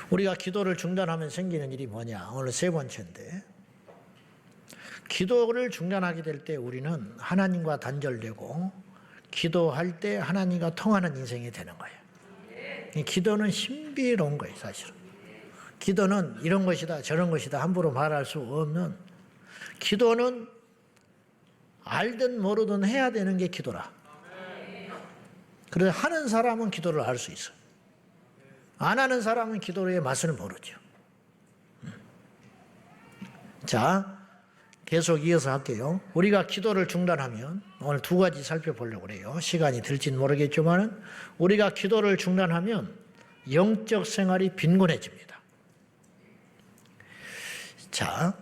우리가 기도를 중단하면 생기는 일이 뭐냐? 오늘 세 번째인데, 기도를 중단하게 될 때 우리는 하나님과 단절되고 기도할 때 하나님과 통하는 인생이 되는 거예요. 기도는 신비로운 거예요, 사실은. 기도는 이런 것이다 저런 것이다 함부로 말할 수 없는, 기도는 알든 모르든 해야 되는 게 기도라. 그래서 하는 사람은 기도를 할 수 있어요. 안 하는 사람은 기도의 맛을 모르죠. 자, 계속 이어서 할게요. 우리가 기도를 중단하면 오늘 두 가지 살펴보려고 그래요. 시간이 들지는 모르겠지만 우리가 기도를 중단하면 영적 생활이 빈곤해집니다. 자,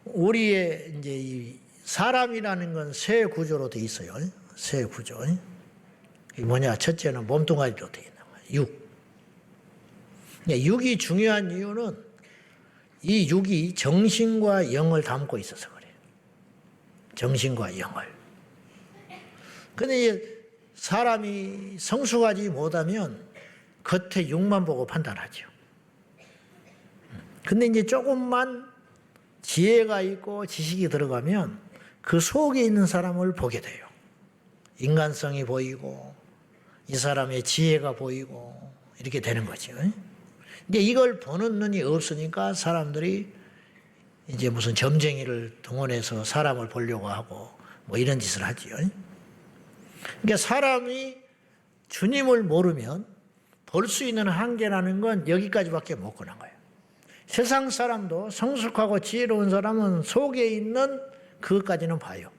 우리의 이제 이 사람이라는 건 세 구조로 되어 있어요. 세 구조. 이 뭐냐? 첫째는 몸뚱아리로 되어 있는 거예요. 육. 육이 중요한 이유는 이 육이 정신과 영을 담고 있어서 그래요. 정신과 영을. 근데 사람이 성숙하지 못하면 겉에 육만 보고 판단하죠. 근데 이제 조금만 지혜가 있고 지식이 들어가면 그 속에 있는 사람을 보게 돼요. 인간성이 보이고 이 사람의 지혜가 보이고 이렇게 되는 거죠. 근데 이걸 보는 눈이 없으니까 사람들이 이제 무슨 점쟁이를 동원해서 사람을 보려고 하고 뭐 이런 짓을 하지요. 그러니까 사람이 주님을 모르면 볼 수 있는 한계라는 건 여기까지밖에 못 가는 거예요. 세상 사람도 성숙하고 지혜로운 사람은 속에 있는 그것까지는 봐요.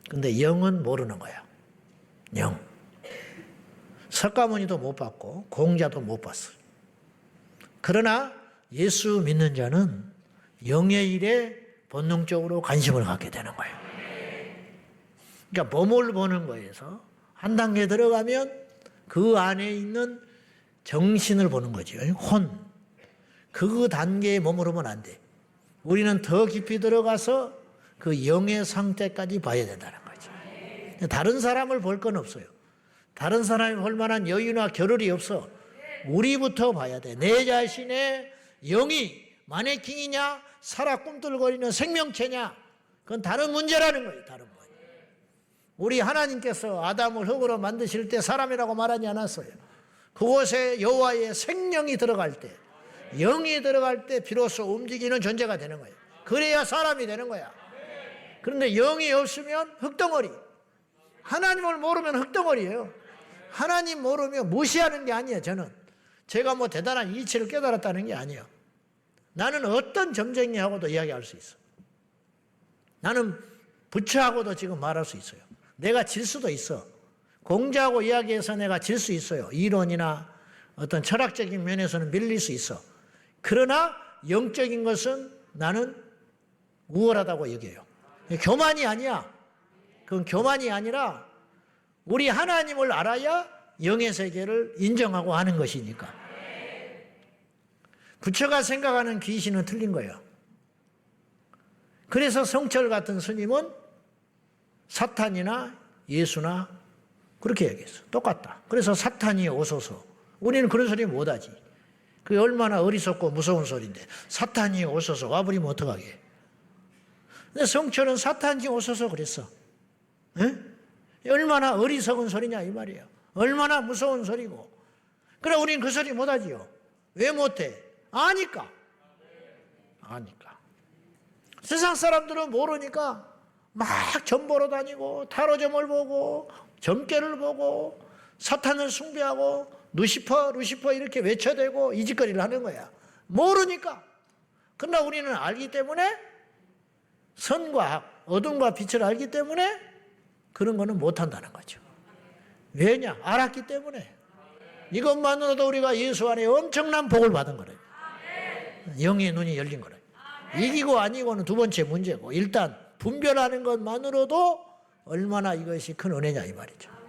근데 영은 모르는 거야. 영. 석가모니도 못 봤고 공자도 못 봤어요. 그러나 예수 믿는 자는 영의 일에 본능적으로 관심을 갖게 되는 거예요. 그러니까 몸을 보는 거에서 한 단계 들어가면 그 안에 있는 정신을 보는 거죠. 혼. 그 단계에 머무르면 안 돼. 우리는 더 깊이 들어가서 그 영의 상태까지 봐야 된다는 거죠. 다른 사람을 볼 건 없어요. 다른 사람이 볼 만한 여유나 겨를이 없어. 우리부터 봐야 돼. 내 자신의 영이 마네킹이냐 살아 꿈틀거리는 생명체냐, 그건 다른 문제라는 거예요. 다른 문제. 우리 하나님께서 아담을 흙으로 만드실 때 사람이라고 말하지 않았어요. 그곳에 여호와의 생명이 들어갈 때, 영이 들어갈 때 비로소 움직이는 존재가 되는 거예요. 그래야 사람이 되는 거야. 그런데 영이 없으면 흙덩어리. 하나님을 모르면 흙덩어리예요. 하나님 모르면 무시하는 게 아니에요. 저는 제가 뭐 대단한 이치를 깨달았다는 게 아니에요. 나는 어떤 점쟁이하고도 이야기할 수 있어. 나는 부처하고도 지금 말할 수 있어요. 내가 질 수도 있어. 공자하고 이야기해서 내가 질 수 있어요. 이론이나 어떤 철학적인 면에서는 밀릴 수 있어. 그러나 영적인 것은 나는 우월하다고 여겨요. 교만이 아니야. 그건 교만이 아니라 우리 하나님을 알아야 영의 세계를 인정하고 하는 것이니까. 부처가 생각하는 귀신은 틀린 거예요. 그래서 성철 같은 스님은 사탄이나 예수나 그렇게 얘기했어. 똑같다. 그래서 사탄이 오소서. 우리는 그런 소리 못하지. 그게 얼마나 어리석고 무서운 소리인데 사탄이 오소서 와버리면 어떡하게. 근데 성철은 사탄이 오소서 그랬어. 에? 얼마나 어리석은 소리냐 이 말이에요. 얼마나 무서운 소리고. 그래 우리는 그 소리 못하지요. 왜 못해? 아니까. 세상 사람들은 모르니까 막 점 보러 다니고 타로점을 보고 점괘를 보고 사탄을 숭배하고 루시퍼 이렇게 외쳐대고 이 짓거리를 하는 거야. 모르니까. 그러나 우리는 알기 때문에, 선과 악, 어둠과 빛을 알기 때문에 그런 거는 못한다는 거죠. 왜냐? 알았기 때문에. 이것만으로도 우리가 예수 안에 엄청난 복을 받은 거래요. 영의 눈이 열린 거래요. 이기고 아니고는 두 번째 문제고, 일단 분별하는 것만으로도 얼마나 이것이 큰 은혜냐 이 말이죠.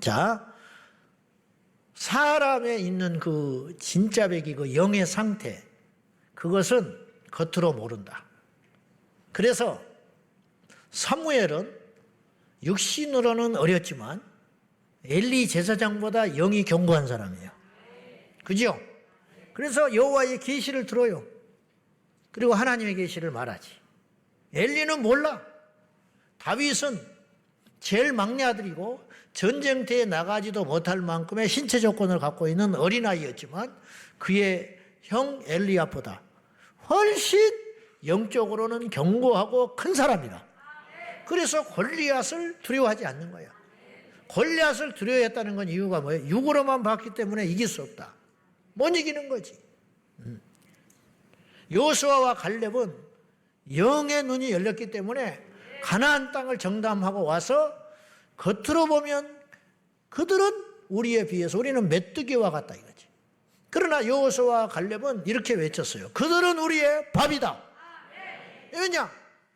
자, 사람에 있는 그 진짜 백이 그 영의 상태, 그것은 겉으로 모른다. 그래서 사무엘은 육신으로는 어렸지만 엘리 제사장보다 영이 견고한 사람이에요. 그죠? 그래서 여호와의 계시를 들어요. 그리고 하나님의 계시를 말하지. 엘리는 몰라. 다윗은 제일 막내 아들이고 전쟁터에 나가지도 못할 만큼의 신체 조건을 갖고 있는 어린아이였지만 그의 형 엘리압보다 훨씬 영적으로는 견고하고 큰 사람이라. 그래서 골리앗을 두려워하지 않는 거야. 골리앗을 두려워했다는 건 이유가 뭐예요? 육으로만 봤기 때문에 이길 수 없다. 못 이기는 거지. 여호수아와 갈렙은 영의 눈이 열렸기 때문에 가나안 땅을 정탐하고 와서 겉으로 보면 그들은 우리에 비해서 우리는 메뚜기와 같다 이거지. 그러나 여호수아와 갈렙은 이렇게 외쳤어요. 그들은 우리의 밥이다. 왜냐?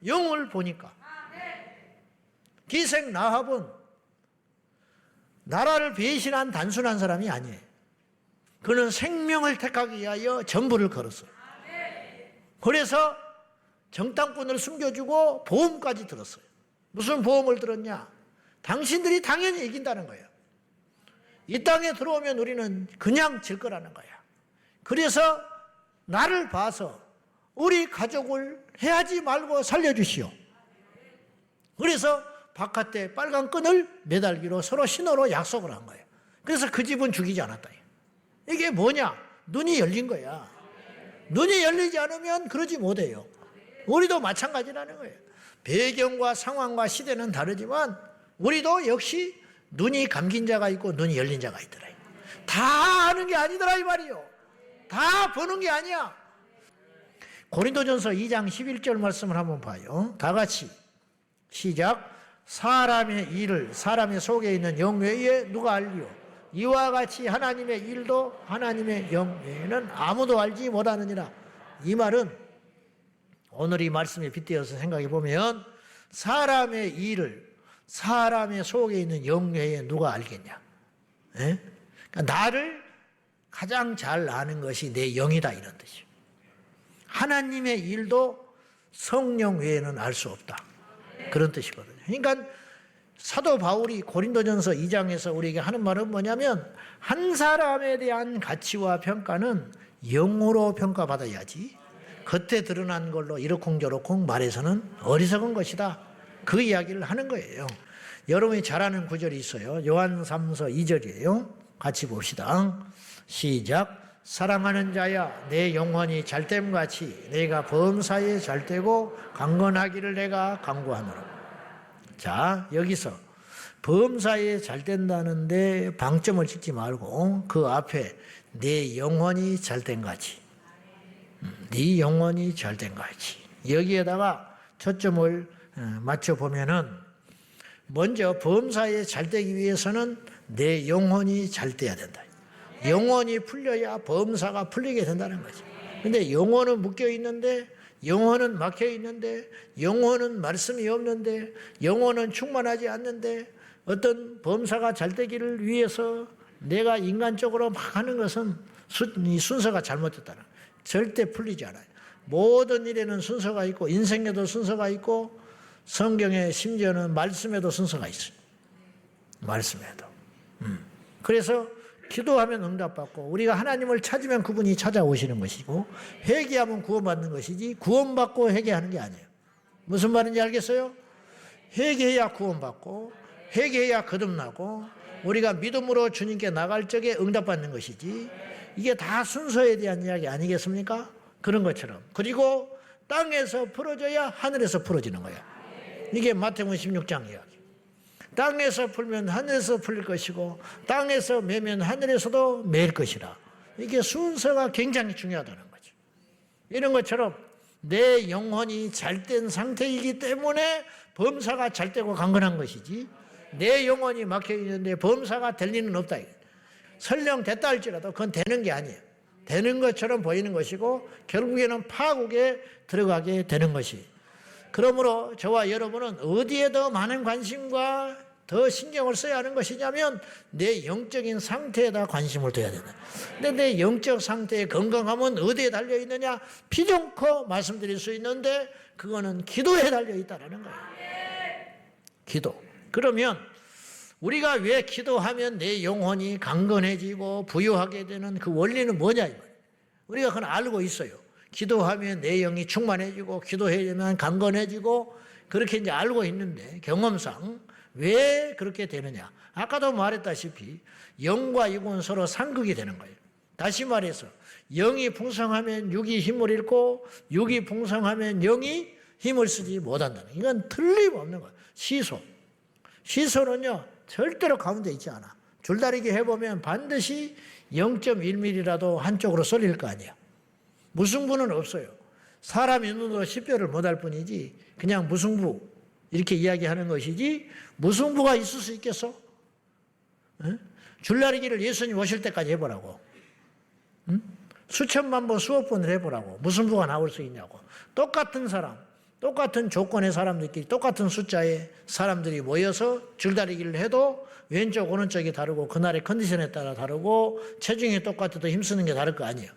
영을 보니까. 기생 라합은 나라를 배신한 단순한 사람이 아니에요. 그는 생명을 택하기 위하여 전부를 걸었어요. 그래서 정탐꾼을 숨겨주고 보험까지 들었어요. 무슨 보험을 들었냐? 당신들이 당연히 이긴다는 거예요. 이 땅에 들어오면 우리는 그냥 질 거라는 거야. 그래서 나를 봐서 우리 가족을 해하지 말고 살려주시오. 그래서 바깥에 빨간 끈을 매달기로 서로 신호로 약속을 한 거예요. 그래서 그 집은 죽이지 않았다. 이게 뭐냐? 눈이 열린 거야. 눈이 열리지 않으면 그러지 못해요. 우리도 마찬가지라는 거예요. 배경과 상황과 시대는 다르지만 우리도 역시 눈이 감긴 자가 있고 눈이 열린 자가 있더라. 다 아는 게 아니더라 이 말이요. 다 보는 게 아니야. 고린도전서 2장 11절 말씀을 한번 봐요. 다 같이 시작. 사람의 일을 사람의 속에 있는 영 외에 누가 알리요? 이와 같이 하나님의 일도 하나님의 영 외에는 아무도 알지 못하느니라. 이 말은 오늘 이 말씀에 빗대어서 생각해 보면 사람의 일을 사람의 속에 있는 영 외에 누가 알겠냐? 그러니까 나를 가장 잘 아는 것이 내 영이다 이런 뜻이에요. 하나님의 일도 성령 외에는 알 수 없다. 그런 뜻이거든요. 그러니까 사도 바울이 고린도전서 2장에서 우리에게 하는 말은 뭐냐면 한 사람에 대한 가치와 평가는 영으로 평가받아야지 겉에 드러난 걸로 이러쿵저러쿵 말해서는 어리석은 것이다. 그 이야기를 하는 거예요. 여러분이 잘 아는 구절이 있어요. 요한 3서 2절이에요. 같이 봅시다. 시작. 사랑하는 자야 내 영혼이 잘됨같이 내가 범사에 잘되고 강건하기를 내가 간구하노라. 자, 여기서 범사에 잘된다는데 방점을 찍지 말고 그 앞에 내 영혼이 잘된같이 네 영혼이 잘된같이 여기에다가 초점을 맞춰보면은 먼저 범사에 잘되기 위해서는 내 영혼이 잘돼야 된다. 영혼이 풀려야 범사가 풀리게 된다는 거죠. 근데 영혼은 묶여 있는데, 영혼은 막혀 있는데, 영혼은 말씀이 없는데, 영혼은 충만하지 않는데, 어떤 범사가 잘 되기를 위해서 내가 인간적으로 막 하는 것은 이 순서가 잘못됐다는 거예요. 절대 풀리지 않아요. 모든 일에는 순서가 있고, 인생에도 순서가 있고, 성경에 심지어는 말씀에도 순서가 있어요. 말씀에도. 그래서 기도하면 응답받고 우리가 하나님을 찾으면 그분이 찾아오시는 것이고 회개하면 구원받는 것이지 구원받고 회개하는 게 아니에요. 무슨 말인지 알겠어요? 회개해야 구원받고 회개해야 거듭나고 우리가 믿음으로 주님께 나갈 적에 응답받는 것이지 이게 다 순서에 대한 이야기 아니겠습니까? 그런 것처럼. 그리고 땅에서 풀어져야 하늘에서 풀어지는 거야. 이게 마태복음 16장 이야기. 땅에서 풀면 하늘에서 풀릴 것이고 땅에서 매면 하늘에서도 매일 것이라. 이게 순서가 굉장히 중요하다는 거죠. 이런 것처럼 내 영혼이 잘된 상태이기 때문에 범사가 잘되고 강건한 것이지 내 영혼이 막혀있는데 범사가 될 리는 없다. 설령 됐다 할지라도 그건 되는 게 아니에요. 되는 것처럼 보이는 것이고 결국에는 파국에 들어가게 되는 것이. 그러므로 저와 여러분은 어디에 더 많은 관심과 더 신경을 써야 하는 것이냐면 내 영적인 상태에다 관심을 둬야 된다. 근데 내 영적 상태의 건강함은 어디에 달려있느냐? 피정코 말씀드릴 수 있는데 그거는 기도에 달려있다는 거예요. 기도. 그러면 우리가 왜 기도하면 내 영혼이 강건해지고 부유하게 되는 그 원리는 뭐냐 이 말이에요. 우리가 그건 알고 있어요. 기도하면 내 영이 충만해지고 기도하면 강건해지고 그렇게 이제 알고 있는데 경험상 왜 그렇게 되느냐. 아까도 말했다시피 영과 육은 서로 상극이 되는 거예요. 다시 말해서 영이 풍성하면 육이 힘을 잃고 육이 풍성하면 영이 힘을 쓰지 못한다는, 이건 틀림없는 거예요. 시소는요 절대로 가운데 있지 않아. 줄다리기 해보면 반드시 0.1mm라도 한쪽으로 쏠릴 거 아니에요. 무승부는 없어요. 사람이 눈으로 식별을 못할 뿐이지 그냥 무승부 이렇게 이야기하는 것이지 무승부가 있을 수 있겠어? 응? 줄다리기를 예수님 오실 때까지 해보라고. 응? 수천만 번 수억 번을 해보라고. 무승부가 나올 수 있냐고. 똑같은 사람, 똑같은 조건의 사람들끼리 똑같은 숫자의 사람들이 모여서 줄다리기를 해도 왼쪽 오른쪽이 다르고 그날의 컨디션에 따라 다르고 체중이 똑같아도 힘쓰는 게 다를 거 아니에요.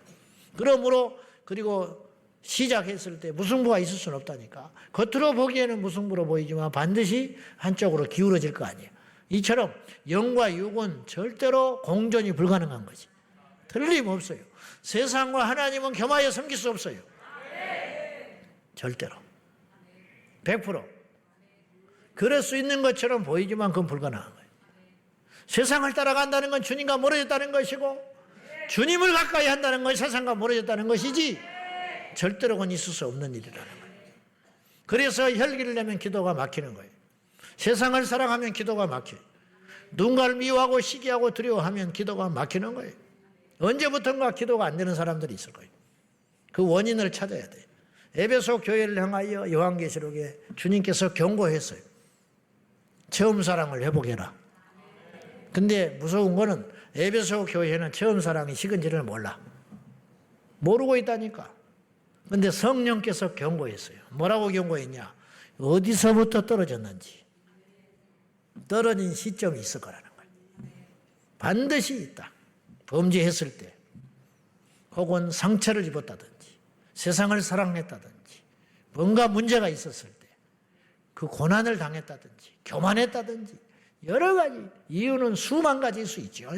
그러므로 그리고 시작했을 때 무승부가 있을 수는 없다니까. 겉으로 보기에는 무승부로 보이지만 반드시 한쪽으로 기울어질 거 아니에요. 이처럼 영과 육은 절대로 공존이 불가능한 거지. 틀림없어요. 세상과 하나님은 겸하여 섬길 수 없어요. 절대로. 100%. 그럴 수 있는 것처럼 보이지만 그건 불가능한 거예요. 세상을 따라간다는 건 주님과 멀어졌다는 것이고 주님을 가까이 한다는 건 세상과 멀어졌다는 것이지 절대로 그건 있을 수 없는 일이라는 거예요. 그래서 혈기를 내면 기도가 막히는 거예요. 세상을 사랑하면 기도가 막혀요. 누군가를 미워하고 시기하고 두려워하면 기도가 막히는 거예요. 언제부턴가 기도가 안 되는 사람들이 있을 거예요. 그 원인을 찾아야 돼요. 에베소 교회를 향하여 요한계시록에 주님께서 경고했어요. 처음 사랑을 회복해라. 근데 무서운 거는 에베소 교회는 처음 사랑이 식은지를 몰라. 모르고 있다니까. 근데 성령께서 경고했어요. 뭐라고 경고했냐? 어디서부터 떨어졌는지. 떨어진 시점이 있을 거라는 거예요. 반드시 있다. 범죄했을 때 혹은 상처를 입었다든지 세상을 사랑했다든지 뭔가 문제가 있었을 때 그 고난을 당했다든지 교만했다든지 여러 가지 이유는 수만 가지일 수 있죠.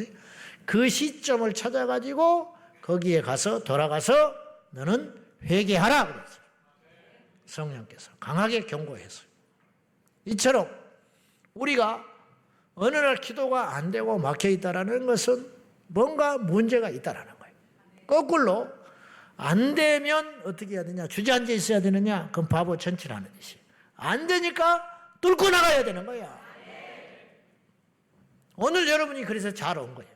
그 시점을 찾아가지고 거기에 가서 돌아가서 너는 회개하라 그랬어요. 성령께서 강하게 경고했어요. 이처럼 우리가 어느 날 기도가 안 되고 막혀 있다라는 것은 뭔가 문제가 있다라는 거예요. 거꾸로 안 되면 어떻게 해야 되냐? 주저앉아 있어야 되느냐? 그건 바보 천치라는 짓이에요. 안 되니까 뚫고 나가야 되는 거야. 오늘 여러분이 그래서 잘 온 거예요.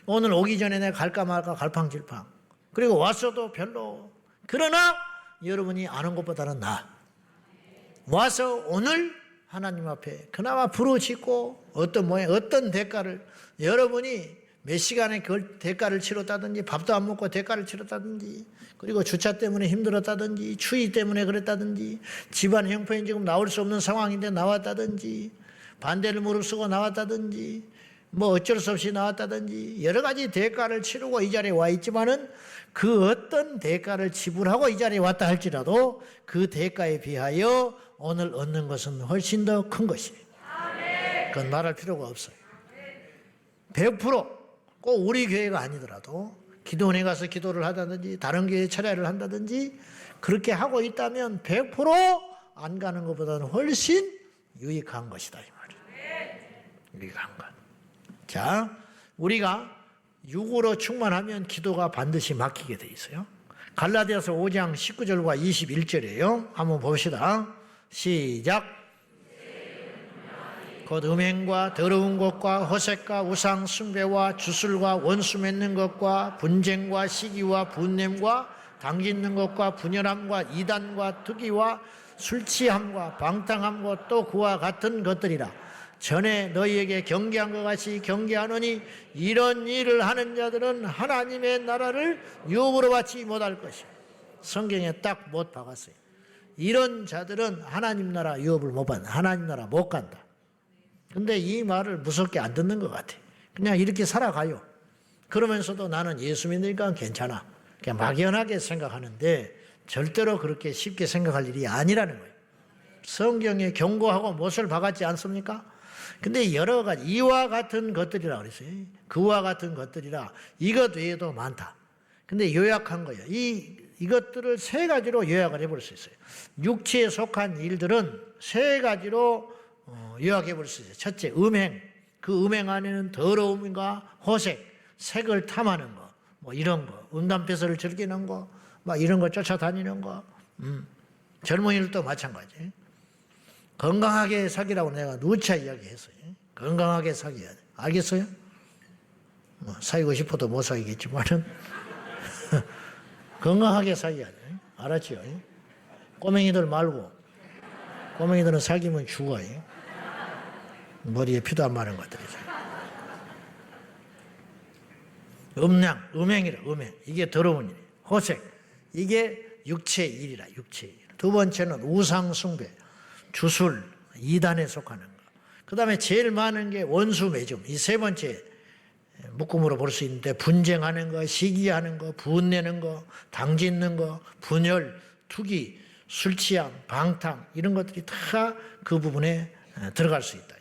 오늘 오기 전에 내가 갈까 말까 갈팡질팡. 그리고 왔어도 별로. 그러나 여러분이 아는 것보다는 나아. 와서 오늘 하나님 앞에 그나마 부르짖고 어떤 모양, 어떤 대가를 여러분이 몇 시간에 그 대가를 치렀다든지 밥도 안 먹고 대가를 치렀다든지 그리고 주차 때문에 힘들었다든지 추위 때문에 그랬다든지 집안 형편이 지금 나올 수 없는 상황인데 나왔다든지 반대를 무릅쓰고 나왔다든지 뭐 어쩔 수 없이 나왔다든지 여러 가지 대가를 치르고 이 자리에 와 있지만은 그 어떤 대가를 지불하고 이 자리에 왔다 할지라도 그 대가에 비하여 오늘 얻는 것은 훨씬 더 큰 것이에요. 그건 말할 필요가 없어요. 100% 꼭 우리 교회가 아니더라도 기도원에 가서 기도를 하다든지 다른 교회에 철야를 한다든지 그렇게 하고 있다면 100% 안 가는 것보다는 훨씬 유익한 것이다 이 말이에요. 유익한 것. 자, 우리가 육으로 충만하면 기도가 반드시 막히게 돼 있어요. 갈라디아서 5장 19절과 21절이에요. 한번 봅시다. 시작. 곧 음행과 더러운 것과 허색과 우상 숭배와 주술과 원수 맺는 것과 분쟁과 시기와 분냄과 당짓는 것과 분열함과 이단과 투기와 술취함과 방탕함과 또 그와 같은 것들이라. 전에 너희에게 경계한 것 같이 경계하노니 이런 일을 하는 자들은 하나님의 나라를 유업으로 받지 못할 것이요. 성경에 딱 못 박았어요. 이런 자들은 하나님 나라 유업을 못 받는다. 하나님 나라 못 간다. 근데 이 말을 무섭게 안 듣는 것 같아. 그냥 이렇게 살아가요. 그러면서도 나는 예수 믿으니까 괜찮아. 그냥 막연하게 생각하는데 절대로 그렇게 쉽게 생각할 일이 아니라는 거예요. 성경에 경고하고 못을 박았지 않습니까? 근데 여러 가지 이와 같은 것들이라 그랬어요. 그와 같은 것들이라 이것 외에도 많다. 근데 요약한 거예요. 이것들을 세 가지로 요약을 해볼 수 있어요. 육체에 속한 일들은 세 가지로 요약해 볼 수 있어요. 첫째, 음행. 그 음행 안에는 더러움과 호색, 색을 탐하는 거, 뭐 이런 거, 음담패설을 즐기는 거, 막 이런 거 쫓아다니는 거, 젊은이들도 마찬가지. 건강하게 사귀라고 내가 누차 이야기했어요. 건강하게 사귀어야 돼. 알겠어요? 사귀고 싶어도 못 사귀겠지만은 건강하게 사귀어야 돼. 알았지요? 꼬맹이들 말고. 꼬맹이들은 사귀면 죽어요. 머리에 피도 안 마른 것들이죠. 음행이라, 음행. 이게 더러운 일이에요. 호색. 이게 육체의 일이라, 육체의 일. 두 번째는 우상숭배, 주술, 이단에 속하는 거. 그 다음에 제일 많은 게 원수 매점. 이 세 번째 묶음으로 볼 수 있는데, 분쟁하는 거, 시기하는 거, 분내는 거, 당짓는 거, 분열, 투기, 술취함, 방탕 이런 것들이 다 그 부분에 들어갈 수 있다.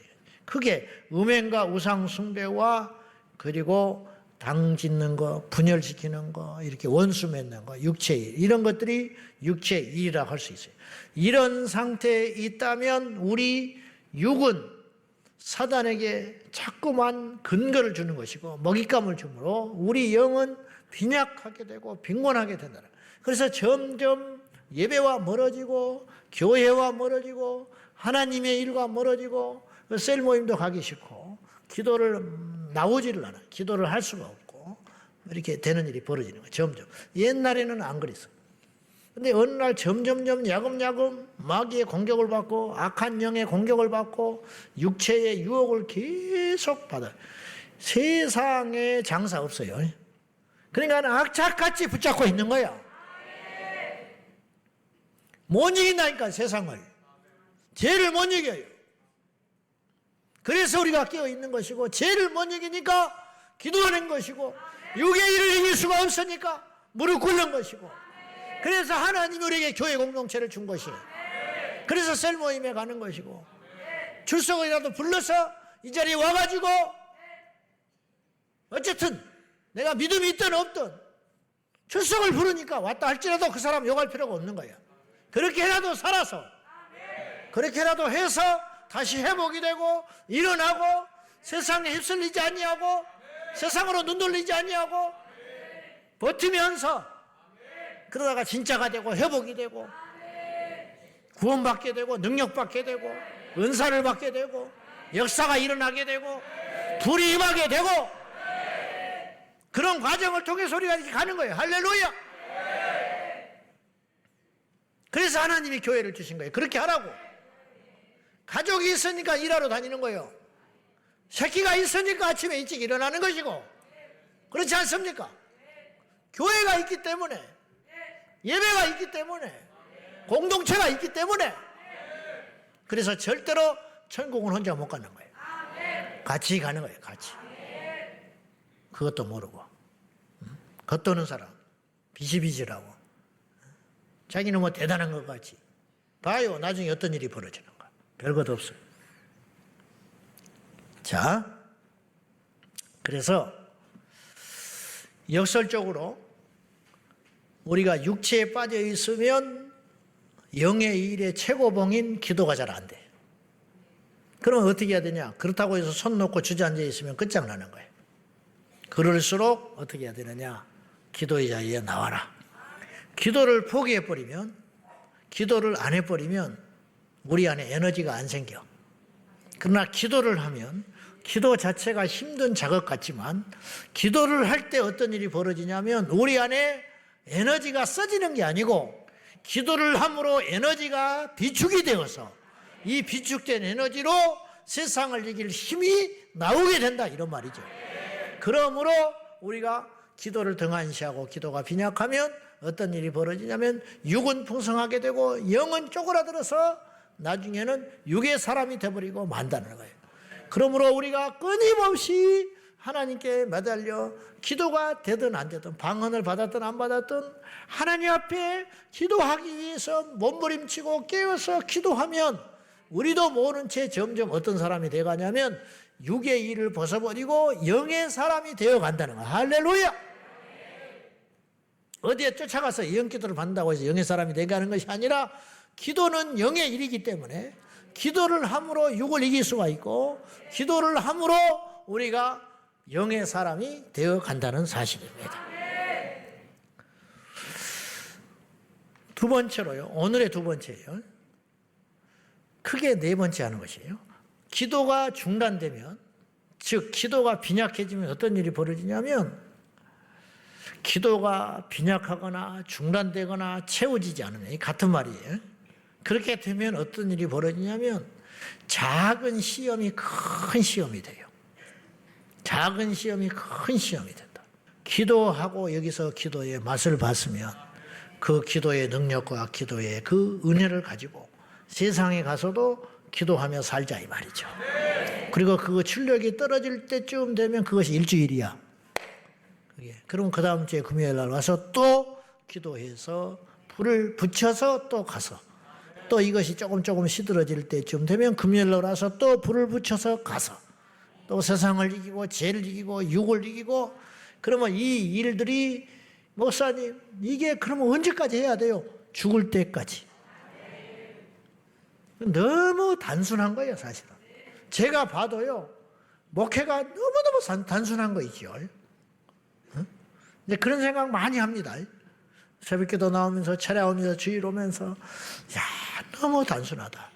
크게 음행과 우상숭배와 그리고 당짓는 거, 분열시키는 거, 이렇게 원수 맺는 거, 육체의 일, 이런 것들이 육체의 일이라고 할 수 있어요. 이런 상태에 있다면 우리 육은 사단에게 자꾸만 근거를 주는 것이고 먹잇감을 주므로 우리 영은 빈약하게 되고 빈곤하게 된다. 그래서 점점 예배와 멀어지고 교회와 멀어지고 하나님의 일과 멀어지고 셀 모임도 가기 싫고 기도를 나오지를 않아요. 기도를 할 수가 없고 이렇게 되는 일이 벌어지는 거예요. 점점. 옛날에는 안 그랬어요. 근데 어느 날 점점점 야금야금 마귀의 공격을 받고 악한 영의 공격을 받고 육체의 유혹을 계속 받아요. 세상에 장사 없어요. 그러니까 악착같이 붙잡고 있는 거예요. 못 이긴다니까 세상을. 죄를 못 이겨요. 그래서 우리가 깨어 있는 것이고 죄를 못 이기니까 기도하는 것이고 육의 일을 이길 수가 없으니까 무릎 꿇는 것이고 그래서 하나님이 우리에게 교회 공동체를 준 것이에요. 그래서 셀 모임에 가는 것이고 출석이라도 불러서 이 자리에 와가지고 어쨌든 내가 믿음이 있든 없든 출석을 부르니까 왔다 할지라도 그 사람 욕할 필요가 없는 거예요. 그렇게라도 살아서 그렇게라도 해서 다시 회복이 되고 일어나고 세상에 휩쓸리지 아니하고 세상으로 눈 돌리지 아니하고 버티면서 그러다가 진짜가 되고 회복이 되고 구원받게 되고 능력받게 되고 은사를 받게 되고 역사가 일어나게 되고 불이 임하게 되고 그런 과정을 통해서 우리가 이렇게 가는 거예요. 할렐루야. 그래서 하나님이 교회를 주신 거예요. 그렇게 하라고. 가족이 있으니까 일하러 다니는 거예요. 새끼가 있으니까 아침에 일찍 일어나는 것이고 그렇지 않습니까? 교회가 있기 때문에 예배가 있기 때문에 공동체가 있기 때문에 그래서 절대로 천국은 혼자 못 가는 거예요. 같이 가는 거예요. 같이. 그것도 모르고 겉도는 사람 비시비시라고 자기는 뭐 대단한 것 같이 봐요. 나중에 어떤 일이 벌어지는 거야. 별것 없어요. 자, 그래서 역설적으로 우리가 육체에 빠져 있으면 영의 일의 최고봉인 기도가 잘 안 돼. 그러면 어떻게 해야 되냐? 그렇다고 해서 손 놓고 주저앉아 있으면 끝장나는 거예요. 그럴수록 어떻게 해야 되느냐? 기도의 자리에 나와라. 기도를 포기해버리면, 기도를 안 해버리면 우리 안에 에너지가 안 생겨. 그러나 기도를 하면 기도 자체가 힘든 작업 같지만 기도를 할 때 어떤 일이 벌어지냐면 우리 안에 에너지가 써지는 게 아니고 기도를 함으로 에너지가 비축이 되어서 이 비축된 에너지로 세상을 이길 힘이 나오게 된다 이런 말이죠. 그러므로 우리가 기도를 등한시하고 기도가 빈약하면 어떤 일이 벌어지냐면 육은 풍성하게 되고 영은 쪼그라들어서 나중에는 육의 사람이 되어버리고 만다는 거예요. 그러므로 우리가 끊임없이 하나님께 매달려 기도가 되든 안 되든 방언을 받았든 안 받았든 하나님 앞에 기도하기 위해서 몸부림치고 깨어서 기도하면 우리도 모른 채 점점 어떤 사람이 되어가냐면 육의 일을 벗어버리고 영의 사람이 되어간다는 거야. 할렐루야! 어디에 쫓아가서 영기도를 받는다고 해서 영의 사람이 되어가는 것이 아니라 기도는 영의 일이기 때문에 기도를 함으로 육을 이길 수가 있고 기도를 함으로 우리가 영의 사람이 되어간다는 사실입니다. 두 번째로요. 오늘의 두 번째예요. 크게 네 번째 하는 것이에요. 기도가 중단되면, 즉 기도가 빈약해지면 어떤 일이 벌어지냐면 기도가 빈약하거나 중단되거나 채워지지 않으면 같은 말이에요. 그렇게 되면 어떤 일이 벌어지냐면 작은 시험이 큰 시험이 돼요. 작은 시험이 큰 시험이 된다. 기도하고 여기서 기도의 맛을 봤으면 그 기도의 능력과 기도의 그 은혜를 가지고 세상에 가서도 기도하며 살자 이 말이죠. 그리고 그 출력이 떨어질 때쯤 되면 그것이 일주일이야. 그럼 그 다음 주에 금요일 날 와서 또 기도해서 불을 붙여서 또 가서 또 이것이 조금 시들어질 때쯤 되면 금요일 날 와서 또 불을 붙여서 가서 또 세상을 이기고 죄를 이기고 육을 이기고 그러면 이 일들이 목사님 이게 그러면 언제까지 해야 돼요? 죽을 때까지. 너무 단순한 거예요 사실은. 제가 봐도요 목회가 너무너무 단순한 거 있죠. 이제 그런 생각 많이 합니다. 새벽기도 나오면서 차례오면서 주일 오면서 야 너무 단순하다.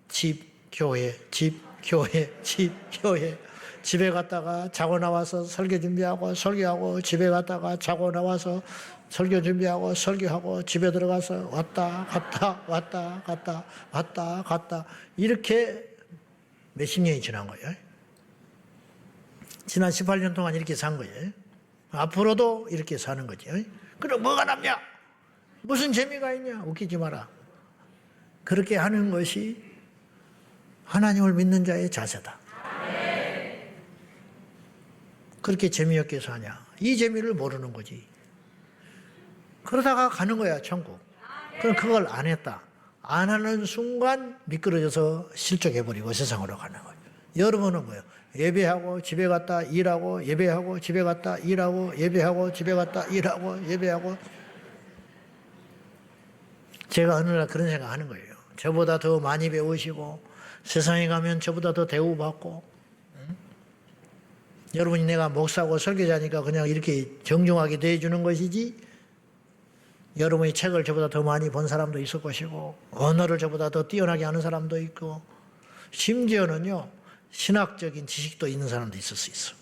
집 교회 집 교회 집 교회 집에 갔다가 자고 나와서 설교 준비하고 설교하고 집에 갔다가 자고 나와서 설교 준비하고 설교하고 집에 들어가서 왔다 갔다 왔다 갔다 왔다 갔다 이렇게 몇십 년이 지난 거예요. 지난 18년 동안 이렇게 산 거예요. 앞으로도 이렇게 사는 거죠. 그럼 뭐가 남냐? 무슨 재미가 있냐? 웃기지 마라. 그렇게 하는 것이 하나님을 믿는 자의 자세다. 그렇게 재미없게 사냐? 이 재미를 모르는 거지. 그러다가 가는 거야, 천국. 그럼 그걸 안 했다. 안 하는 순간 미끄러져서 실족해버리고 세상으로 가는 거예요. 여러분은 뭐예요? 예배하고 집에 갔다 일하고 예배하고 집에 갔다 일하고 예배하고 집에 갔다 일하고 예배하고. 제가 어느 날 그런 생각하는 거예요. 저보다 더 많이 배우시고 세상에 가면 저보다 더 대우받고 여러분이 내가 목사고 설교자니까 그냥 이렇게 정중하게 대해주는 것이지 여러분이 책을 저보다 더 많이 본 사람도 있을 것이고 언어를 저보다 더 뛰어나게 하는 사람도 있고 심지어는요 신학적인 지식도 있는 사람도 있을 수 있어.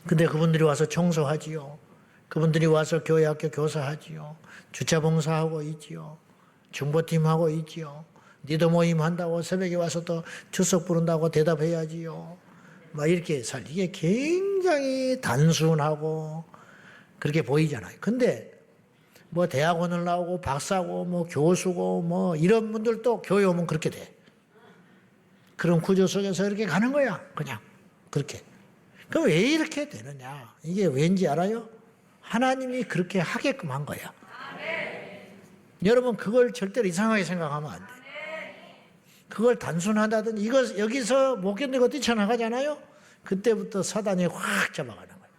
근데 그분들이 와서 청소하지요. 그분들이 와서 교회 학교 교사하지요. 주차 봉사하고 있지요. 중보팀하고 있지요. 니도 모임 한다고 새벽에 와서 또 출석 부른다고 대답해야지요. 막 이렇게 이게 굉장히 단순하고 그렇게 보이잖아요. 근데 뭐 대학원을 나오고 박사고 뭐 교수고 뭐 이런 분들도 교회 오면 그렇게 돼. 그런 구조 속에서 이렇게 가는 거야. 그냥 그렇게. 그럼 왜 이렇게 되느냐? 이게 왠지 알아요? 하나님이 그렇게 하게끔 한 거야. 여러분 그걸 절대로 이상하게 생각하면 안 돼. 그걸 단순하다든지 이거 여기서 못 견디고 뛰쳐나가잖아요. 그때부터 사단이 확 잡아가는 거예요.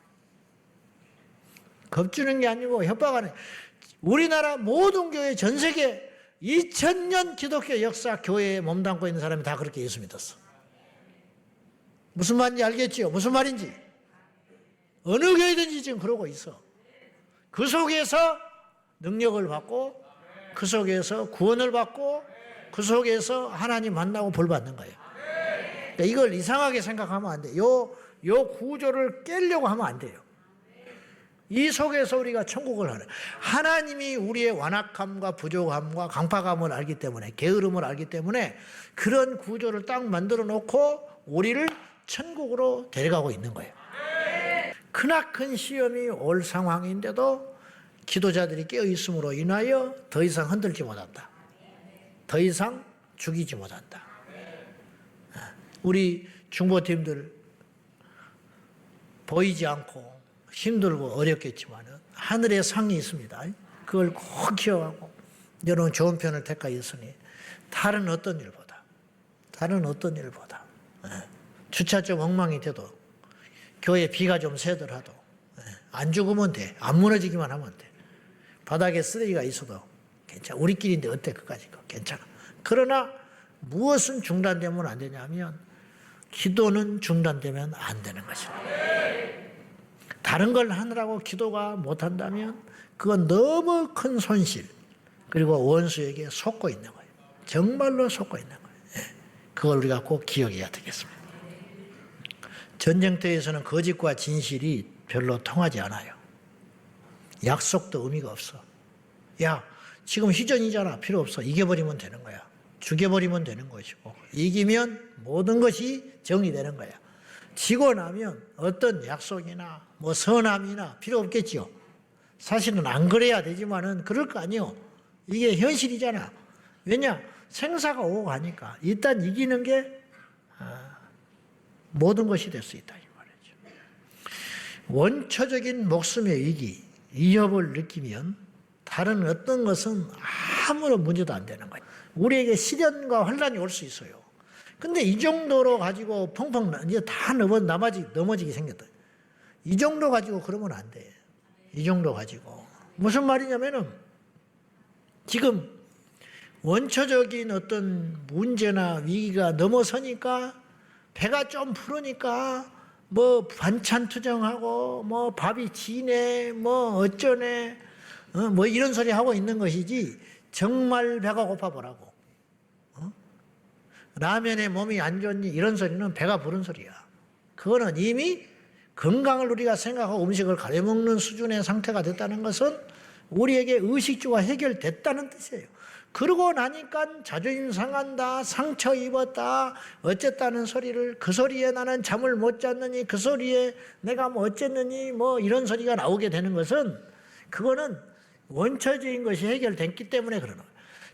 겁주는 게 아니고 협박하는. 우리나라 모든 교회 전 세계 2000년 기독교 역사 교회에 몸담고 있는 사람이 다 그렇게 예수 믿었어. 무슨 말인지 알겠지요? 무슨 말인지. 어느 교회든지 지금 그러고 있어. 그 속에서 능력을 받고 그 속에서 구원을 받고 그 속에서 하나님 만나고 볼 받는 거예요. 그러니까 이걸 이상하게 생각하면 안 돼요. 요 구조를 깨려고 하면 안 돼요. 이 속에서 우리가 천국을 하는 하나님이 우리의 완악함과 부족함과 강팍함을 알기 때문에 게으름을 알기 때문에 그런 구조를 딱 만들어 놓고 우리를 천국으로 데려가고 있는 거예요. 크나큰 시험이 올 상황인데도 기도자들이 깨어있음으로 인하여 더 이상 흔들지 못한다. 더 이상 죽이지 못한다. 우리 중보팀들 보이지 않고 힘들고 어렵겠지만 하늘에 상이 있습니다. 그걸 꼭 기억하고 여러분 좋은 편을 택하였으니 다른 어떤 일보다 다른 어떤 일보다. 주차 좀 엉망이 돼도, 교회 비가 좀 새더라도 안 죽으면 돼. 안 무너지기만 하면 돼. 바닥에 쓰레기가 있어도 괜찮아. 우리끼리인데 어때 그까짓 거 괜찮아. 그러나 무엇은 중단되면 안 되냐면 기도는 중단되면 안 되는 것입니다. 다른 걸 하느라고 기도가 못한다면 그건 너무 큰 손실, 그리고 원수에게 속고 있는 거예요. 정말로 속고 있는 거예요. 그걸 우리가 꼭 기억해야 되겠습니다. 전쟁터에서는 거짓과 진실이 별로 통하지 않아요. 약속도 의미가 없어. 야, 지금 희전이잖아. 필요 없어. 이겨버리면 되는 거야. 죽여버리면 되는 것이고, 이기면 모든 것이 정리되는 거야. 지고 나면 어떤 약속이나 뭐 선함이나 필요 없겠죠. 사실은 안 그래야 되지만은 그럴 거 아니요. 이게 현실이잖아. 왜냐? 생사가 오고 가니까 일단 이기는 게 모든 것이 될 수 있다 이 말이죠. 원초적인 목숨의 위협을 느끼면 다른 어떤 것은 아무런 문제도 안 되는 거예요. 우리에게 시련과 환란이 올 수 있어요. 근데 이 정도로 가지고 펑펑 이제 다 넘어지게 생겼다. 이 정도 가지고 그러면 안 돼. 이 정도 가지고 무슨 말이냐면은 지금 원초적인 어떤 문제나 위기가 넘어서니까 배가 좀 부르니까 뭐 반찬 투정하고 뭐 밥이 지네 뭐 어쩌네 뭐 이런 소리 하고 있는 것이지, 정말 배가 고파 보라고. 라면에 몸이 안 좋니 이런 소리는 배가 부른 소리야. 그거는 이미 건강을 우리가 생각하고 음식을 가려 먹는 수준의 상태가 됐다는 것은 우리에게 의식주가 해결됐다는 뜻이에요. 그러고 나니까 자존심 상한다, 상처 입었다, 어쨌다는 소리를, 그 소리에 나는 잠을 못 잤느니, 그 소리에 내가 뭐 어쨌느니 뭐 이런 소리가 나오게 되는 것은 그거는 원초적인 것이 해결됐기 때문에 그러는 거예요.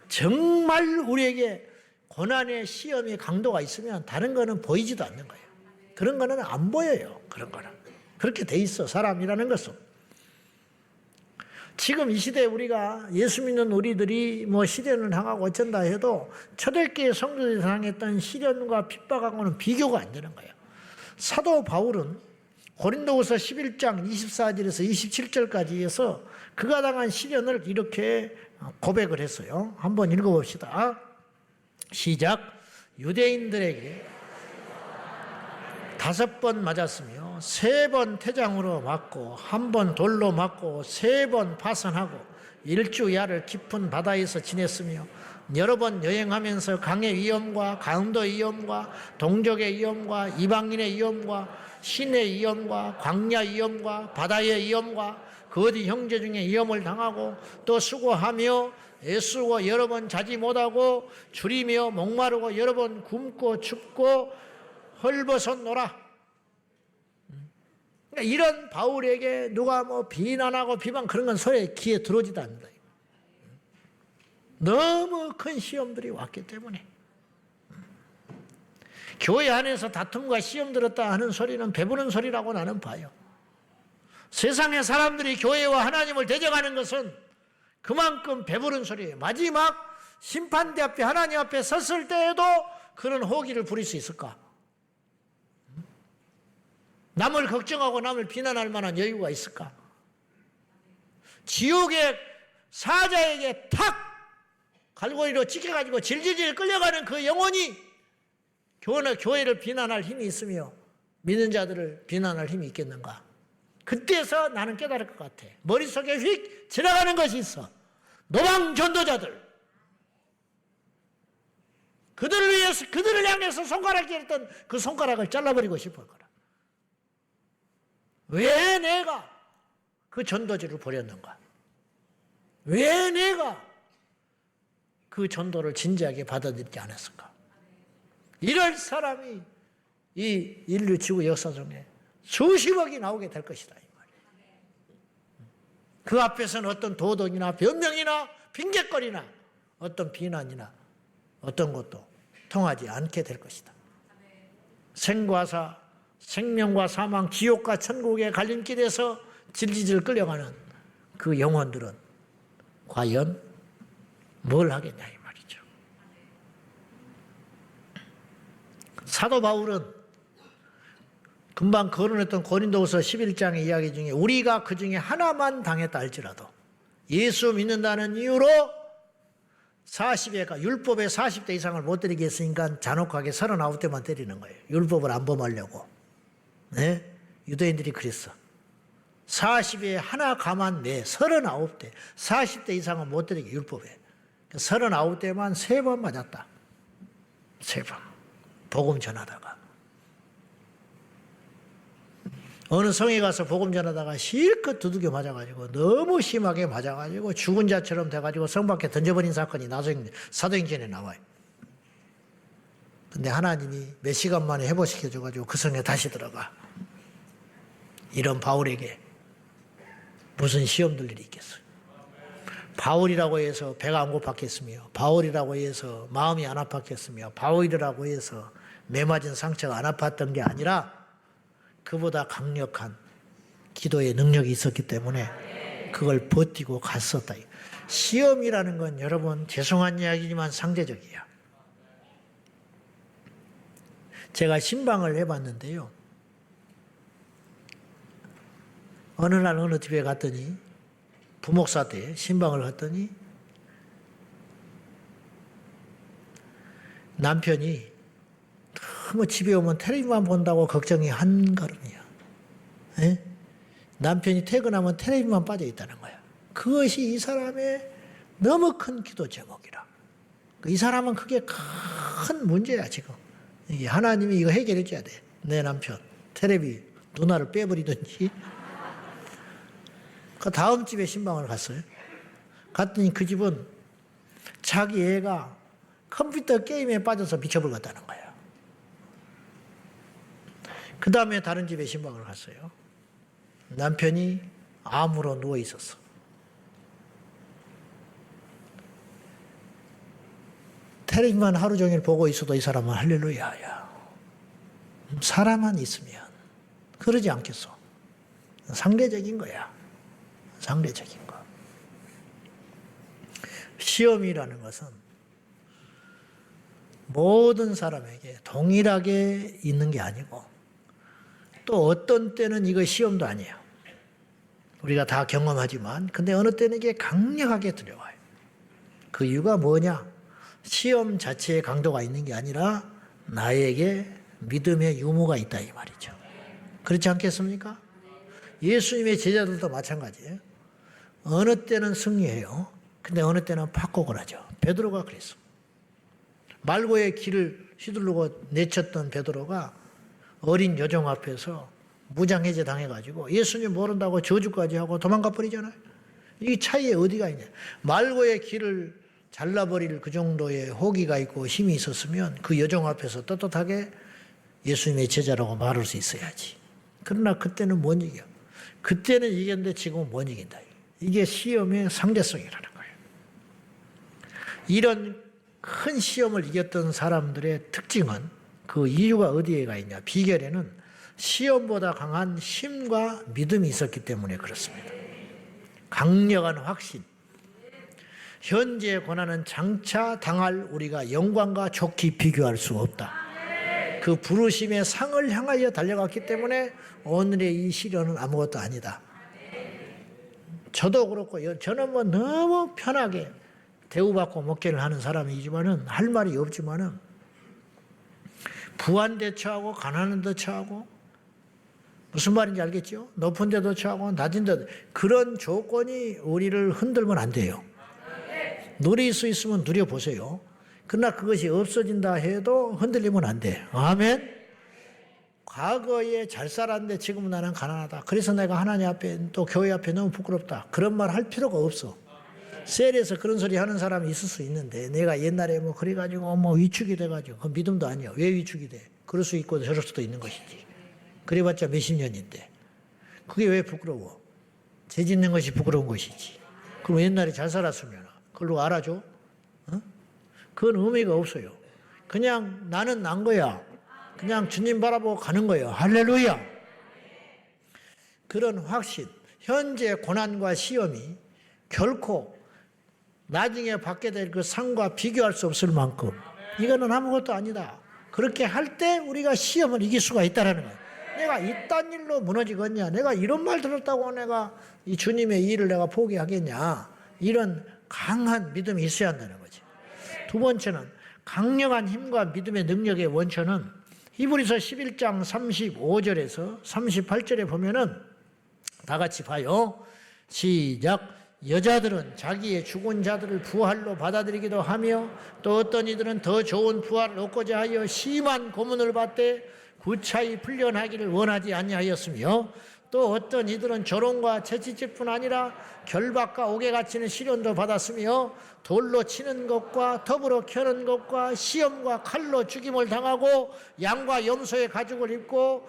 정말 우리에게 고난의 시험의 강도가 있으면 다른 거는 보이지도 않는 거예요. 그런 거는 안 보여요. 그런 거는. 그렇게 돼 있어, 사람이라는 것은. 지금 이 시대에 우리가 예수 믿는 우리들이 뭐 시련을 당하고 어쩐다 해도 초대교회 성도들이 당했던 시련과 핍박하고는 비교가 안 되는 거예요. 사도 바울은 고린도후서 11장 24절에서 27절까지 해서 그가 당한 시련을 이렇게 고백을 했어요. 한번 읽어봅시다. 시작. 유대인들에게 5번 맞았으며 3번 태장으로 맞고 1번 돌로 맞고 3번 파선하고 1주야를 깊은 바다에서 지냈으며 여러 번 여행하면서 강의 위험과 강도의 위험과 동족의 위험과 이방인의 위험과 신의 위험과 광야 위험과 바다의 위험과 그 어디 형제 중에 위험을 당하고 또 수고하며 애쓰고 여러 번 자지 못하고 줄이며 목마르고 여러 번 굶고 춥고 헐벗었노라. 그러니까 이런 바울에게 누가 뭐 비난하고 비방 그런 건 소리에 귀에 들어오지도 않는다. 너무 큰 시험들이 왔기 때문에. 교회 안에서 다툼과 시험 들었다 하는 소리는 배부른 소리라고 나는 봐요. 세상의 사람들이 교회와 하나님을 대적하는 것은 그만큼 배부른 소리예요. 마지막 심판대 앞에 하나님 앞에 섰을 때에도 그런 호기를 부릴 수 있을까? 남을 걱정하고 남을 비난할 만한 여유가 있을까? 지옥의 사자에게 탁 갈고리로 찍혀가지고 질질질 끌려가는 그 영혼이 교회를 비난할 힘이 있으며 믿는 자들을 비난할 힘이 있겠는가? 그때서 나는 깨달을 것 같아. 머릿속에 휙 지나가는 것이 있어. 노방 전도자들. 그들을 위해서, 그들을 향해서 손가락질 했던 그 손가락을 잘라버리고 싶을 거라. 왜 내가 그 전도지를 버렸는가? 왜 내가 그 전도를 진지하게 받아들이지 않았을까? 이럴 사람이 이 인류 지구 역사 중에 수십억이 나오게 될 것이다. 이 말이에요. 그 앞에서는 어떤 도덕이나 변명이나 핑계거리나 어떤 비난이나 어떤 것도 통하지 않게 될 것이다. 생과 사, 생명과 사망, 지옥과 천국의 갈림길에서 질질 끌려가는 그 영혼들은 과연 뭘 하겠냐 이 말이죠. 사도 바울은 금방 거론했던 고린도후서 11장의 이야기 중에 우리가 그 중에 하나만 당했다 할지라도 예수 믿는다는 이유로 40에 율법의 40대 이상을 못 때리게 했으니까 잔혹하게 39대만 때리는 거예요. 율법을 안 범하려고. 네? 유대인들이 그랬어. 40에 하나 가만 내 39대 40대 이상은 못 때리게 율법에 39대만 3번 맞았다. 3번 복음 전하다가 어느 성에 가서 복음 전하다가 실컷 두들겨 맞아가지고 너무 심하게 맞아가지고 죽은 자처럼 돼가지고 성 밖에 던져버린 사건이 나중에 사도행전에 나와요. 근데 하나님이 몇 시간 만에 회복시켜줘가지고 그 성에 다시 들어가. 이런 바울에게 무슨 시험들 일이 있겠어요. 바울이라고 해서 배가 안 고팠겠으며 바울이라고 해서 마음이 안 아팠겠으며 바울이라고 해서 매 맞은 상처가 안 아팠던 게 아니라 그보다 강력한 기도의 능력이 있었기 때문에 그걸 버티고 갔었다. 시험이라는 건 여러분 죄송한 이야기지만 상대적이에요. 제가 신방을 해봤는데요. 어느 날 어느 집에 갔더니 부목사 때 신방을 했더니 남편이 너무 집에 오면 텔레비만 본다고 걱정이 한가름이야. 에? 남편이 퇴근하면 텔레비만 빠져 있다는 거야. 그것이 이 사람의 너무 큰 기도 제목이라. 이 사람은 그게 큰 문제야 지금. 하나님이 이거 해결해 줘야 돼. 내 남편 텔레비 누나를 빼버리든지. 그 다음 집에 신방을 갔어요. 갔더니 그 집은 자기 애가 컴퓨터 게임에 빠져서 미쳐버렸다는 거예요. 그 다음에 다른 집에 신방을 갔어요. 남편이 암으로 누워 있었어. 텔레비만 하루 종일 보고 있어도 이 사람은 할렐루야야. 사람만 있으면 그러지 않겠어. 상대적인 거야. 상대적인 거. 시험이라는 것은 모든 사람에게 동일하게 있는 게 아니고 또 어떤 때는 이거 시험도 아니에요. 우리가 다 경험하지만 근데 어느 때는 이게 강력하게 들려와요. 그 이유가 뭐냐? 시험 자체의 강도가 있는 게 아니라 나에게 믿음의 유무가 있다 이 말이죠. 그렇지 않겠습니까? 예수님의 제자들도 마찬가지예요. 어느 때는 승리해요. 근데 어느 때는 팍곡을 하죠. 베드로가 그랬어. 말고의 길을 휘두르고 내쳤던 베드로가 어린 여종 앞에서 무장해제 당해가지고 예수님 모른다고 저주까지 하고 도망가 버리잖아요. 이 차이에 어디가 있냐. 말고의 길을 잘라버릴 그 정도의 호기가 있고 힘이 있었으면 그 여종 앞에서 떳떳하게 예수님의 제자라고 말할 수 있어야지. 그러나 그때는 못 이겨. 그때는 이겼는데 지금은 못 이긴다. 이게 시험의 상대성이라는 거예요. 이런 큰 시험을 이겼던 사람들의 특징은 그 이유가 어디에가 있냐. 비결에는 시험보다 강한 힘과 믿음이 있었기 때문에 그렇습니다. 강력한 확신. 현재의 고난은 장차 당할 우리가 영광과 좋게 비교할 수 없다. 그 부르심의 상을 향하여 달려갔기 때문에 오늘의 이 시련은 아무것도 아니다. 저도 그렇고 저는 뭐 너무 편하게 대우받고 목회를 하는 사람이지만은 할 말이 없지만은 부한 데 처하고 가난한 데 처하고 무슨 말인지 알겠죠? 높은 데도 처하고 낮은 데도 그런 조건이 우리를 흔들면 안 돼요. 누릴 수 있으면 누려보세요. 그러나 그것이 없어진다 해도 흔들리면 안 돼. 아멘? 과거에 잘 살았는데 지금은 나는 가난하다. 그래서 내가 하나님 앞에 또 교회 앞에 너무 부끄럽다. 그런 말 할 필요가 없어. 셀에서 그런 소리 하는 사람이 있을 수 있는데 내가 옛날에 뭐 그래가지고 뭐 위축이 돼가지고 그 믿음도 아니야. 왜 위축이 돼? 그럴 수 있고 저럴 수도 있는 것이지. 그래봤자 몇십 년인데 그게 왜 부끄러워? 죄 짓는 것이 부끄러운 것이지. 그럼 옛날에 잘 살았으면 그걸 누가 알아줘? 어? 그건 의미가 없어요. 그냥 나는 난 거야. 그냥 주님 바라보고 가는 거예요. 할렐루야. 그런 확신, 현재 고난과 시험이 결코 나중에 받게 될 그 상과 비교할 수 없을 만큼 이거는 아무것도 아니다. 그렇게 할 때 우리가 시험을 이길 수가 있다는 거예요. 내가 이딴 일로 무너지겠냐? 내가 이런 말 들었다고 내가 이 주님의 일을 내가 포기하겠냐? 이런 강한 믿음이 있어야 한다는 거지. 두 번째는 강력한 힘과 믿음의 능력의 원천은 히브리서 11장 35절에서 38절에 보면은 다 같이 봐요. 시작. 여자들은 자기의 죽은 자들을 부활로 받아들이기도 하며 또 어떤 이들은 더 좋은 부활을 얻고자 하여 심한 고문을 받되 구차히 풀려나기를 원하지 아니하였으며 또 어떤 이들은 조롱과 채찍질뿐 아니라 결박과 옥에 갇히는 시련도 받았으며 돌로 치는 것과 더불어 켜는 것과 시험과 칼로 죽임을 당하고 양과 염소의 가죽을 입고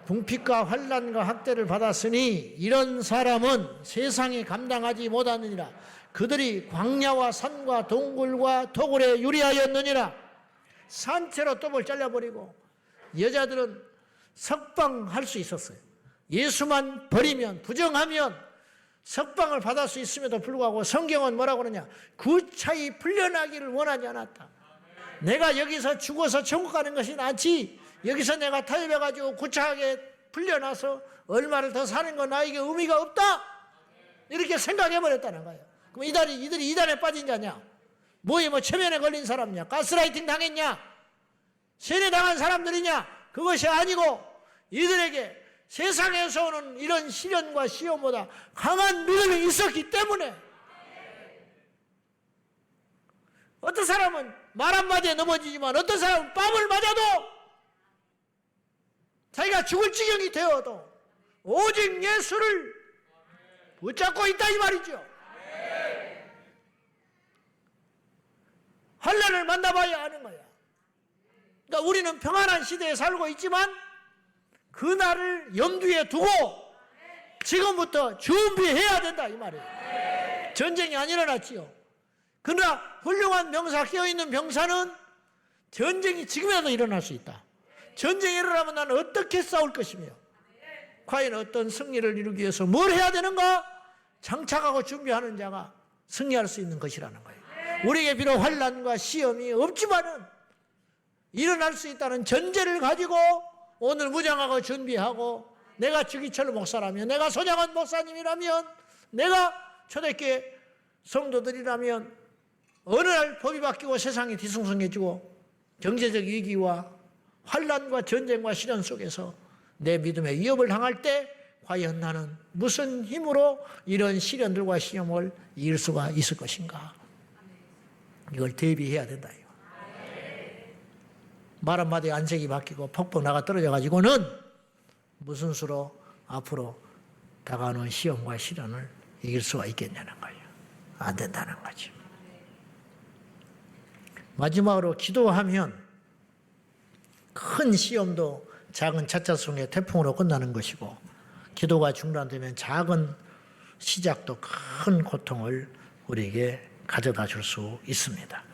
궁핍과 환난과 학대를 받았으니 이런 사람은 세상이 감당하지 못하느니라. 그들이 광야와 산과 동굴과 토굴에 유리하였느니라. 산채로 톱을 잘라버리고 여자들은 석방할 수 있었어요. 예수만 버리면, 부정하면 석방을 받을 수 있음에도 불구하고 성경은 뭐라고 그러냐? 구차히 풀려나기를 원하지 않았다. 내가 여기서 죽어서 천국 가는 것이 낫지, 여기서 내가 타협해가지고 구차하게 풀려나서 얼마를 더 사는 건 나에게 의미가 없다, 이렇게 생각해버렸다는 거예요. 그럼 이들이 이단에 빠진 자냐? 뭐에 체면에 걸린 사람이냐? 가스라이팅 당했냐? 세뇌당한 사람들이냐? 그것이 아니고 이들에게 세상에서 오는 이런 시련과 시험보다 강한 믿음이 있었기 때문에, 어떤 사람은 말 한마디에 넘어지지만 어떤 사람은 뺨을 맞아도 자기가 죽을 지경이 되어도 오직 예수를 붙잡고 있다 이 말이죠. 환난을 만나봐야 하는 거야. 그러니까 우리는 평안한 시대에 살고 있지만 그날을 염두에 두고 지금부터 준비해야 된다 이 말이에요. 전쟁이 안 일어났지요. 그러나 훌륭한 병사, 깨어있는 병사는 전쟁이 지금이라도 일어날 수 있다. 전쟁이 일어나면 나는 어떻게 싸울 것이며 과연 어떤 승리를 이루기 위해서 뭘 해야 되는가? 장착하고 준비하는 자가 승리할 수 있는 것이라는 거예요. 우리에게 비록 환난과 시험이 없지만은 일어날 수 있다는 전제를 가지고 오늘 무장하고 준비하고, 내가 주기철 목사라면, 내가 손양원 목사님이라면, 내가 초대교회 성도들이라면 어느 날 법이 바뀌고 세상이 뒤숭숭해지고 경제적 위기와 환난과 전쟁과 시련 속에서 내 믿음의 위협을 당할 때 과연 나는 무슨 힘으로 이런 시련들과 시험을 이길 수가 있을 것인가? 이걸 대비해야 된다. 말 한마디에 안색이 바뀌고 퍽퍽 나가 떨어져가지고는 무슨 수로 앞으로 다가오는 시험과 시련을 이길 수가 있겠냐는 거예요. 안 된다는 거죠. 마지막으로 기도하면 큰 시험도 작은 차차송의 태풍으로 끝나는 것이고, 기도가 중단되면 작은 시작도 큰 고통을 우리에게 가져다 줄 수 있습니다.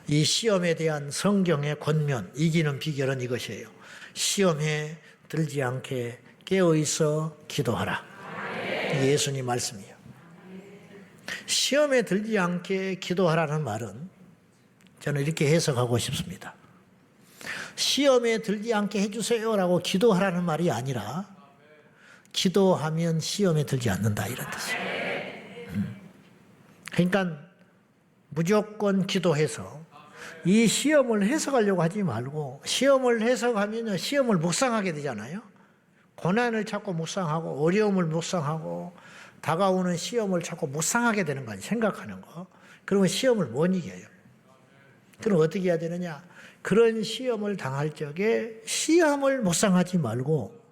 이 시험에 대한 성경의 권면, 이기는 비결은 이것이에요. 시험에 들지 않게 깨어있어 기도하라. 이게 예수님 말씀이에요. 시험에 들지 않게 기도하라는 말은 저는 이렇게 해석하고 싶습니다. 시험에 들지 않게 해주세요라고 기도하라는 말이 아니라 기도하면 시험에 들지 않는다 이런 뜻이에요. 그러니까 무조건 기도해서 이 시험을 해석하려고 하지 말고, 시험을 해석하면 시험을 묵상하게 되잖아요. 고난을 자꾸 묵상하고 어려움을 묵상하고 다가오는 시험을 자꾸 묵상하게 되는 거 아니에요. 생각하는 거. 그러면 시험을 못 이겨요. 그럼 어떻게 해야 되느냐? 그런 시험을 당할 적에 시험을 묵상하지 말고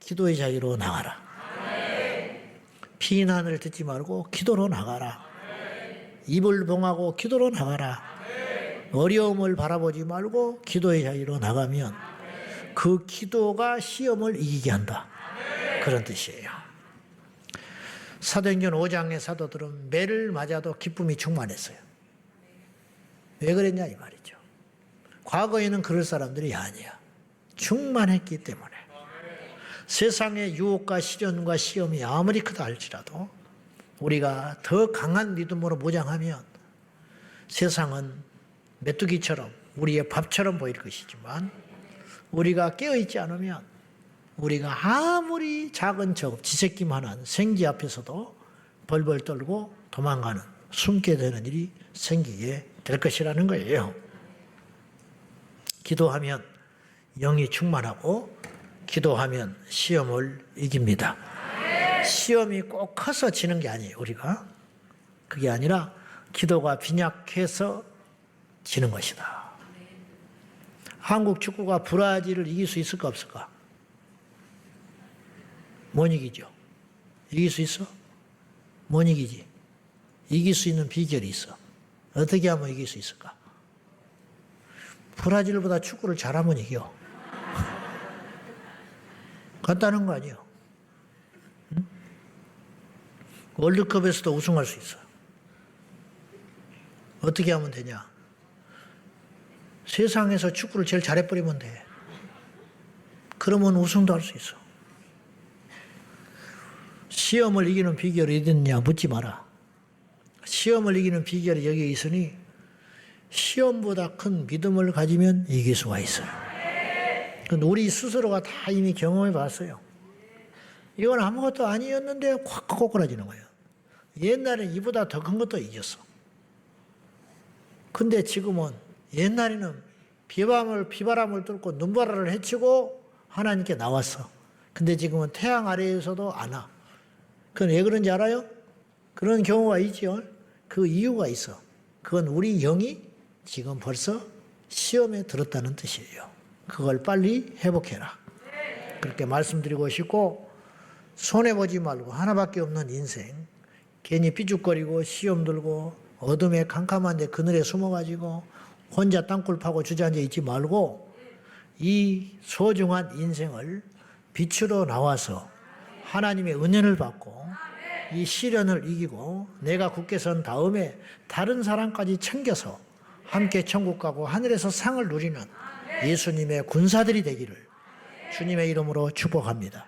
기도의 자리로 나가라. 비난을 듣지 말고 기도로 나가라. 입을 봉하고 기도로 나가라. 어려움을 바라보지 말고 기도의 자리로 나가면 그 기도가 시험을 이기게 한다. 그런 뜻이에요. 사도행전 5장의 사도들은 매를 맞아도 기쁨이 충만했어요. 왜 그랬냐 이 말이죠. 과거에는 그럴 사람들이 아니야. 충만했기 때문에. 세상의 유혹과 시련과 시험이 아무리 크다 할지라도 우리가 더 강한 믿음으로 무장하면 세상은 메뚜기처럼 우리의 밥처럼 보일 것이지만 우리가 깨어있지 않으면 우리가 아무리 작은 지새끼만한 생쥐 앞에서도 벌벌 떨고 도망가는, 숨게 되는 일이 생기게 될 것이라는 거예요. 기도하면 영이 충만하고 기도하면 시험을 이깁니다. 시험이 꼭 커서 지는 게 아니에요, 우리가. 그게 아니라 기도가 빈약해서 지는 것이다. 한국 축구가 브라질을 이길 수 있을까 없을까? 못 이기죠. 이길 수 있어? 못 이기지. 이길 수 있는 비결이 있어. 어떻게 하면 이길 수 있을까? 브라질보다 축구를 잘하면 이겨. 간단한 거 아니에요. 응? 월드컵에서도 우승할 수 있어. 어떻게 하면 되냐? 세상에서 축구를 제일 잘해버리면 돼. 그러면 우승도 할 수 있어. 시험을 이기는 비결이 어디 있느냐 묻지 마라. 시험을 이기는 비결이 여기에 있으니 시험보다 큰 믿음을 가지면 이길 수가 있어요. 우리 스스로가 다 이미 경험해 봤어요. 이건 아무것도 아니었는데 확 꼬꾸라지는 거예요. 옛날에 이보다 더 큰 것도 이겼어. 근데 지금은 옛날에는 비바람을 뚫고 눈바라를 헤치고 하나님께 나왔어. 근데 지금은 태양 아래에서도 안 와. 그건 왜 그런지 알아요? 그런 경우가 있죠. 그 이유가 있어. 그건 우리 영이 지금 벌써 시험에 들었다는 뜻이에요. 그걸 빨리 회복해라. 그렇게 말씀드리고 싶고, 손해보지 말고 하나밖에 없는 인생, 괜히 삐죽거리고 시험 들고 어둠에 캄캄한 데 그늘에 숨어가지고 혼자 땅굴 파고 주저앉아 있지 말고 이 소중한 인생을 빛으로 나와서 하나님의 은혜를 받고 이 시련을 이기고 내가 굳게 선 다음에 다른 사람까지 챙겨서 함께 천국 가고 하늘에서 상을 누리는 예수님의 군사들이 되기를 주님의 이름으로 축복합니다.